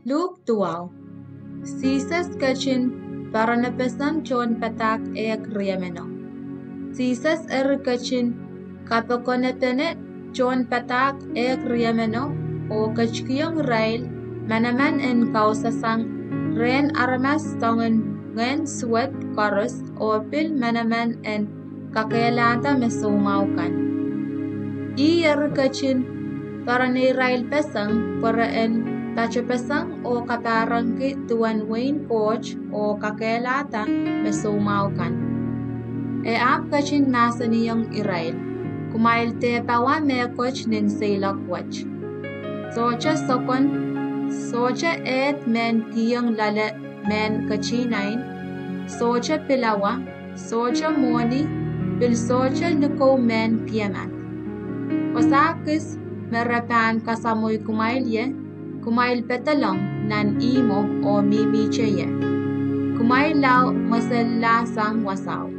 Luke 12. Jesus kachin paranapesan chon patak ek riameno. Jesus kachin kapakonepene chon patak ek riameno o kachkiyong rail manaman en kausasang ren aramas tongen ngen suet korus o pil manaman en kakelata mesumaukan. Kachin parane rail pesang para en tacho pesang o katarangki tuan Wayne coach o kakelata mesumaukan. Kachin nasa niyang irail. Kumail te pawa me coach nin sailak watch. Socha et men kiyang lale men kachinain. Socha pilawa. Socha moni. Pil socha nuko men piamat. Osakis merapan kasamoy kumail petalong nan imo o mimicheye. Kumailaw masalasang wasaw.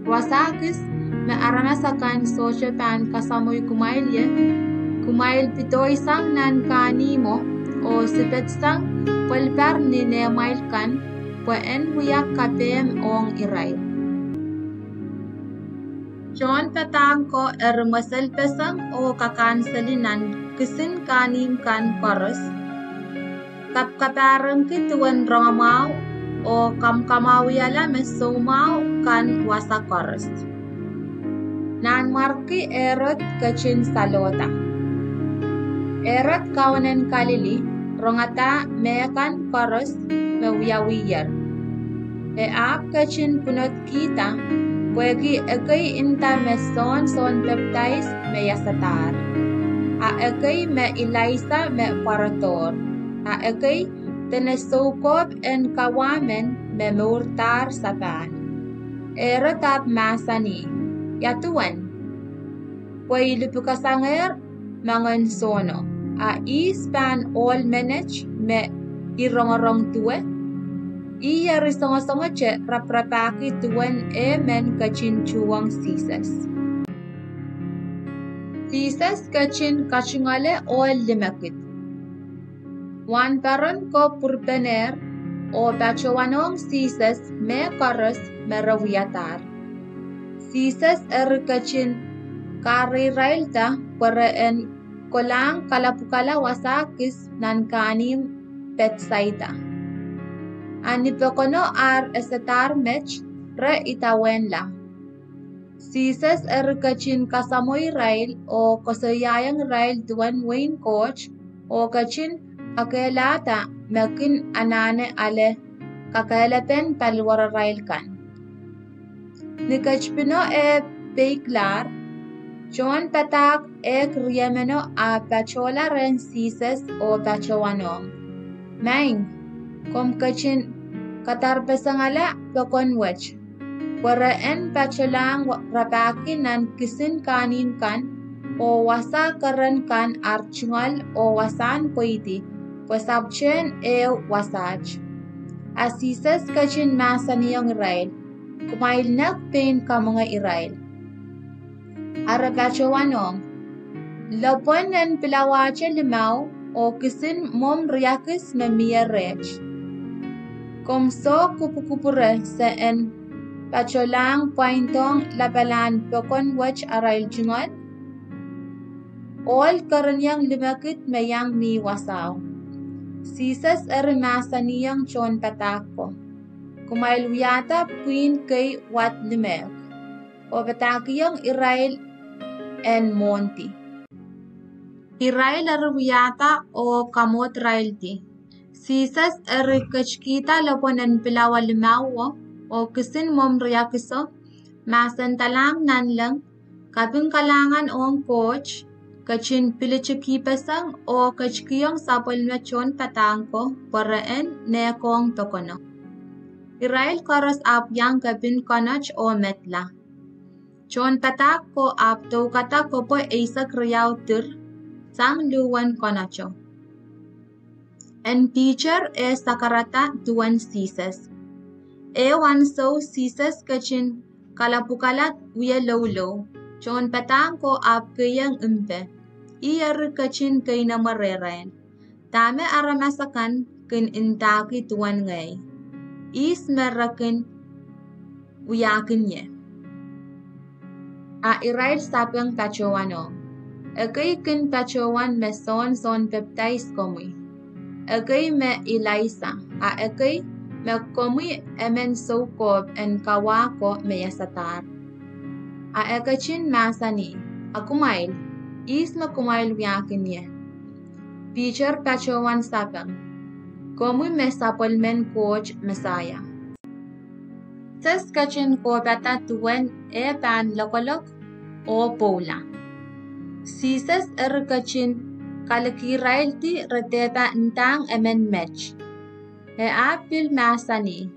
Wasakis me aramasakan sochepan kasamoy kumail pitoy sang nan kanimo o sipetsang palpar ni nemailkan puen wiyak kapem ong iray. John patang ko masal pesang o kakansalinan kisin kanim kan paras. Kapkaparang kituan rongamaw o kamkamawiyala mesumau kan wasa paras. Nan marki erot kachin salota. Erot kawanan kalili rongata mekan paras mewiyawiyar. Kachin punot kita Wegi ekay inta me son peptais me yasatar. Ekay me ilaisa me parator. Ekay tenesukop en kawamen me murtar sapan. Eratap masani. Yatuan. Pway lupukasanger mangan sono. Ispan all manage me irong tuwe. Iya risonga-songa che raprapaki tuan men kachin chuang Jesus. Jesus kachin kachingale o limakit. Wan paron ko purpener o bachawanong Jesus me karas me rawiyatar. Jesus kachin kari railta para en kolang kalapukala wasakis nan kanim petsaita. Anipekono esetar mech re itawen la. Jesus kachin kasamoy rail o kasayayang rail tuan Wayne coach o kachin kakelata mekin anane ale kakelepen palwara rail kan. Nikachpino peiklar John patak riemeno pachola ren Jesus o pachawanong. Main kom kachin katarbesangala pekonwech. Para en pacholang rapaki nan kisin kanin kan o wasa karan kan archungal o wasan poiti pasabchen wasaj. Asises kachin masaniyang irail. Kumail nak pain ka mga irail. Arapachawanong. Lopon en pilawache limaw o kisin mom riakis memia rech. Komso kupukupure sa en pacholang pointong labalan pokon wach arail jungot. All karanyang limakit mayang mi wasaw. Jesus masaniyang chon patako. Kumailuyata puin kay wat limek. O patakiyang irail en monti. Irail arwiyata o kamot railti. Jesus kachkita loponan pilawa limawo o kisin mom riyakiso. Masan talang nanlang kaping kalangan ong coach. Kachin pilichikipasang o kachkiyong sapol mechon patangko paraan nekong tokono. Irail koros ap yang kapin konoch o metla. Chon patak ko ap to kata ko po isak riyaw tir sang luwan konacho. En teacher sakarata tuan Jesus. Wan so Jesus kachin kalapukalat uya lolo. Chon patang ko ap kayang umpe. Iyar kachin kay na marerayan. tame aramasakan kin intaki tuan ngay. Is merakin uyakin ye. A irail sapang pachowano. Agay kin pachowan me son peptais komui. Agay me Ilaisa. A agay me komui emen sokob en kawako me yasatar. A agachin masani. Akumail. Is me kumail uyakin ye. Peter pachowan sapang. Komui me sapolmen coach mesaya. Ses kachin ko bata tuwen pan lokolok o pola. Sises kachin kalakirailti reteba entang emen match. Apil masani.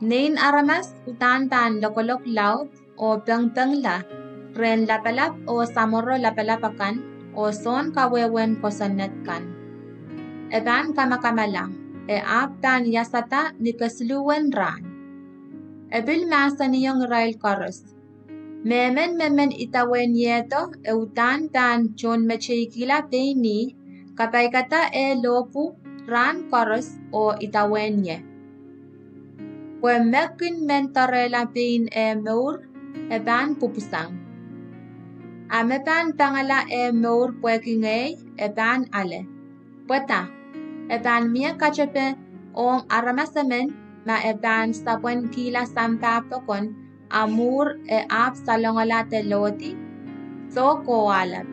Nain aramas utan pan lokolok laut o peng la. Ren lapalap o samoro lapalapakan o son kawewen kosanetkan. Eban kamakamala. Pan yasata nikasluwen ran. Ebil masani yung rail chorus. Memen itawen yeto utan pan chon mechikila peini kapay kata lopu ran chorus o itawen ye. Pwe mekin mentorela pein meur ban pupusang. Ame pan pangala meur pwekingay ban ale. Pweta ban mia kachepe ong aramasamen ma ban sapwen kila sampapokon amur ap salongolate loti so ko alap.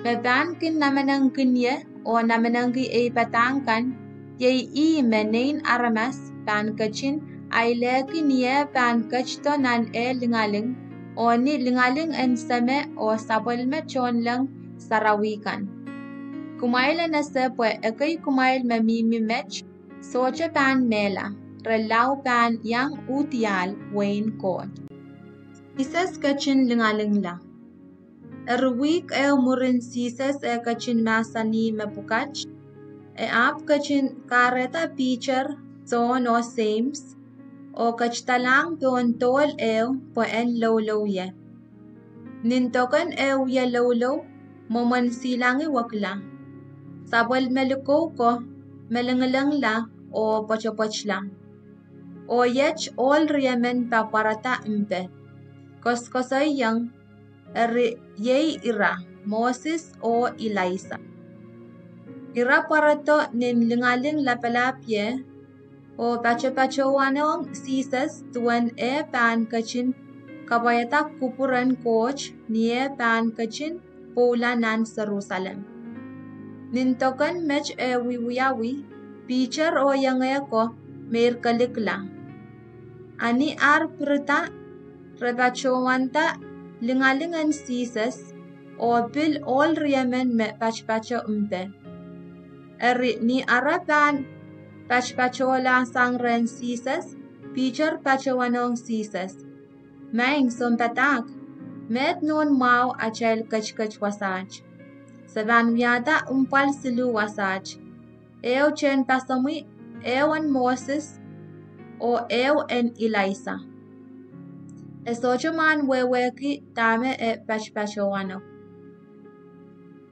Ban kin namanang kinye o namanangki patangkan ye menain aramas ban kachin ay lekin ye ban kachto nan lingaling o ni lingaling en seme o sapolme chon lang sarawikan. Kumail na se pwe ekay kumail mamimi mech socha pan mela. Relau pan yang utial Wayne Court. Sises kachin lingaling la. Erwik murin sises kachin masani mapukach. Ap kachin kareta Peter son o Sames. O kachtalang tuon tol po en low ye. Nintokan ye low momon silangi wakla. Sabal meluko ko melangalang la o pochopoch lang. O yech all riemen paparata impe. Koskosoy yang yei ira Moses o Ilaisa. Ira parato nin lingaling lapalapye o pacho-pachowanong sises tuan pan kachin kabayata kupuran coach niye pan kachin pula nan Jerusalem. Nintokan mech wiwiyawi Peter o yang ko mer kalikla. Ani prita repachowanta lingalingan sises o bil all riemen me pachpacho umpe. Eri ni arapan pachpachola sangren sises, Peter pachowanong sises. Maing sompatak, met nun mau achel kachkach wasaj. Saban wiada umpal silu wasaj. Chen pasamui, en Moses, o en Ilaisa. Esocho man weweki tame pachpachowano.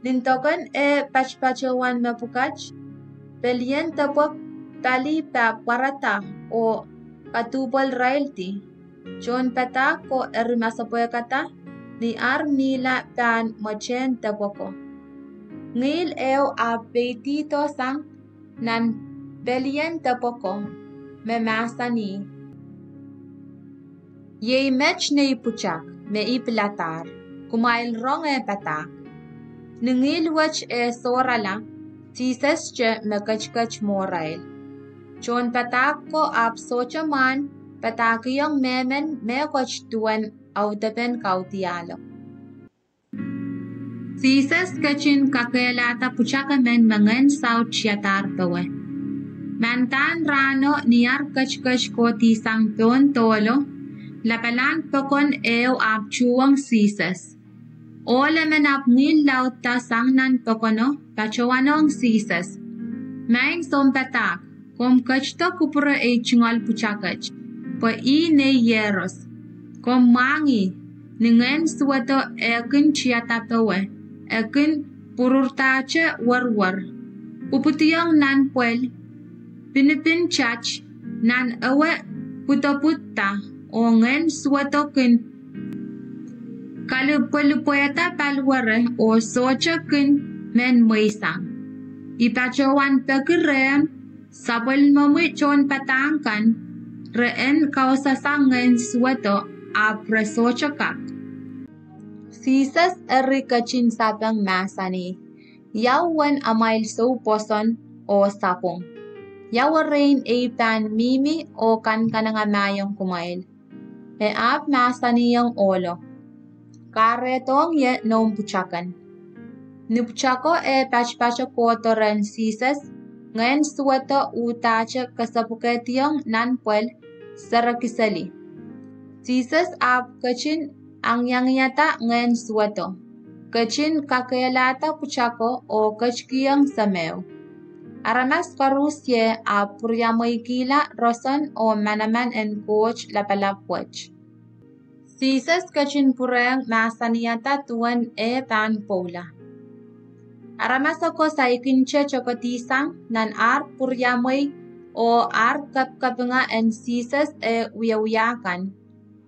Nintokan pachpachowan mapukach, pelien tapok tali pa parata o katubol railti. John pata ko erimasapoekata ni nila pan mochen tapoko. Ngil betito sang nan pelien tapoko. Memasani. Ye mech ne ipuchak, me iplatar, kumail rong patak. Ningil wach sorala, sises che me kachkach morail. Chon patak ko socha man, patak yung memen me koch tuan autapen kautialo. Sises kachin kakelata puchaka men mangen sao chiatar pawe. Mantan rano niar kachkach ko tisang ton tolo, lapalan pokon ap chuang sises. Ole menap ngil lauta sangnan pokono, pachowanong sises. Maing sompatak, kom kachto kupura chungal puchakach, po ne yeros. Kom mangi, ningen suwato ekin chiatapawe, ekin pururtache warwar. Puputiyang nan puel, pinipin chach, nan awe puta o ngen suwatokin. Kalau pelupoyata palware o sochakin men moisang. Ipacawan pekirem, sabal mamui chon patangkan, reen kausasangan suwato apre sochakak. Sisas erikachin sabang masani. Yawan amail so poson o sapong. Yawarin ipan mimi o kan kanangamayong kumail. E ap masaniyang olo. Karetong ye nom puchakan. Nupchako e pachpacha kotoren sisas. Ngayon suwato utacha kasapuketiyong nanpuel sarakisali. Sisas ap kachin ang yangyata ngayon suwato. Kachin kakayalata puchako o kachkiyang sameo. Aramas karusye a puryamoykila roson o manaman en coach lapalapwech. Sisas kachin purang masaniyata tuan e pan pola. Aramas ako sa ikinche chokotisang nan ar puryamoy o ar kapkapnga en sisas e uyawiyakan.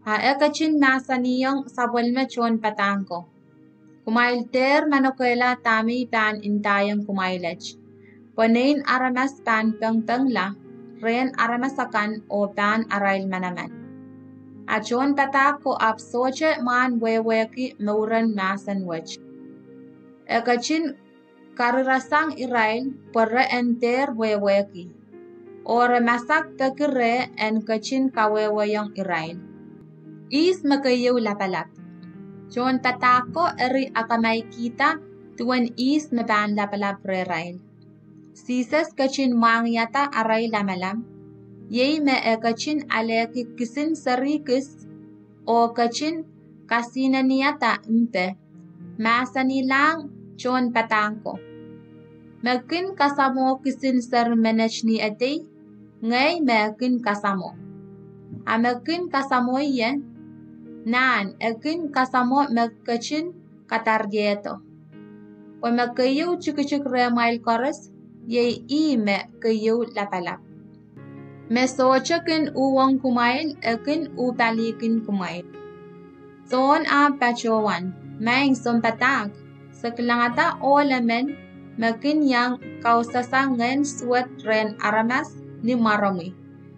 Ha e kachin masaniyang sabwalme chon patangko. Kumail ter manokoela tami pan intayang kumailech. Panain aramas pan pengpengla, ren aramasakan o pan arail manaman. Achon patako ap soche man weweki mauran masan wech. Ekachin karirasang irail porre enter weweki. Ore masak pekire en kachin kawewayang irail. Is makayaw lapalap. Chon patako eri akamay kita tuan is mapan lapalap rerail. Sisas kachin mangyata aray lamalam. Yey me e kachin aleki kisin sarikis o kachin kasina niyata mpe. Masani lang chon patangko. Mekin kasamo kisin sar manage ni ate. Ngay mekin kasamo. Amekin kasamo yen. Nan ekin kasamo megkachin katargeto. O megkayaw chikachik remail koras, yay me kayaw lapalap. Mesochakin uwang kumail, ekin upalikin kumail. Son a pachowan, maing sompatag, sa klangata olamen, mekin yang kausasangan suat ren aramas ni marami.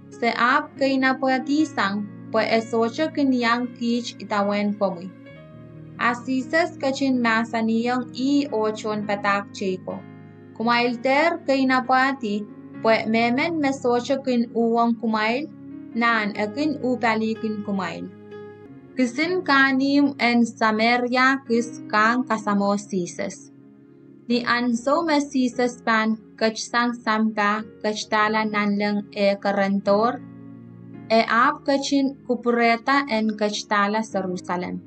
Sa ap kay napoyatisang, po esocha kinyang kich itawen pomi. Asisas kachin masaniyang i ochon patak cheko. Kumailter kay napati, po memen mesocha kin uwang kumail, nan akin upalikin kumail. Kisin kanim en Samaria kis kang kasamo sisas. Ni anso mesisas pan kachsang sampa kachtala nanlang e karantor, e ap kachin kupureta en kachtala Jerusalem.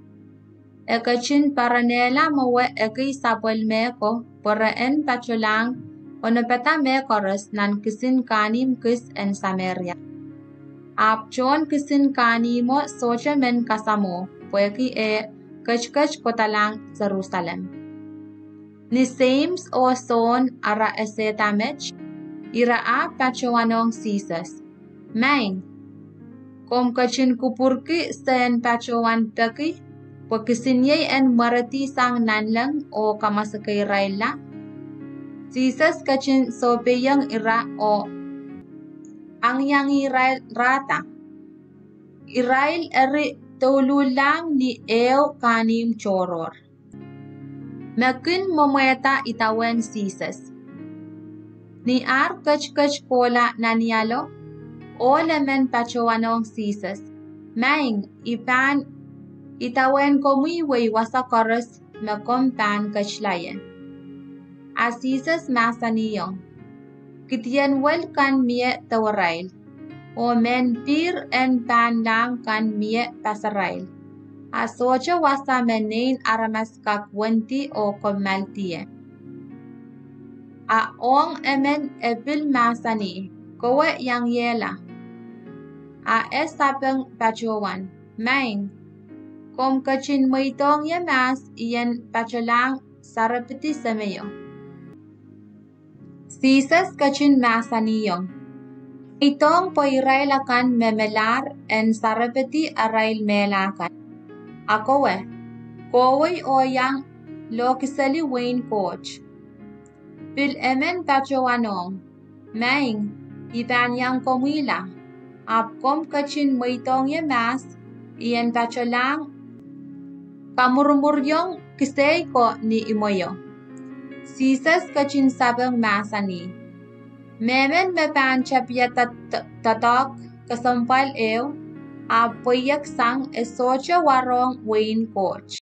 E kachin paranela mawe e kay sapwel meko para en pachulang o napeta mekoras nan kisin kanim kis en Samaria. Ap chon kisin kanimo socha men kasamo pueki e kachkach kotalang Jerusalem. Ni Sames o son ara esetamech ira ap pachuanong sisas. Main kom kachin kupurki sen pachowan peki, pokisinyay en marati sang nanlang o kamasakay raila. Sisas kachin sopeyang ira o ang yang irail rata. Irail eri tululang ni eo kanim choror. Mekin mometa itawen sisas. Ni ar kach kola nanialo, o lemen pachowanong sisas. Maing ipan itawen komiway wasakoras mekompan kachlayan. Asisas masaniyong. Kitiyan wel kan mie tawarail. O men pir en pan lang kan mie pasarail. Asocha wasa menain aramas kakwenti o komaltiye. Aong emen epil masani. Kowe yang yela. A esapeng pachowan. Maing. Kom kachin moitong yamas iyan pacholang sarapiti sameyo. Sisas kachin masaniyong. Itong po irailakan memelar en sarapeti arail melakan. Akowe, koway oyang lokisali Wayne coach. Bil emen tachowanong, maing, ibanyang komila. Apkom kachin moitong ye mas, iyan tacholang, kamurmuryong kisei ko ni imoyo. Sisas kachin sabang masani. Memen me pancha pia tatok kasampal ew, apoyak sang esocha warong Wayne coach.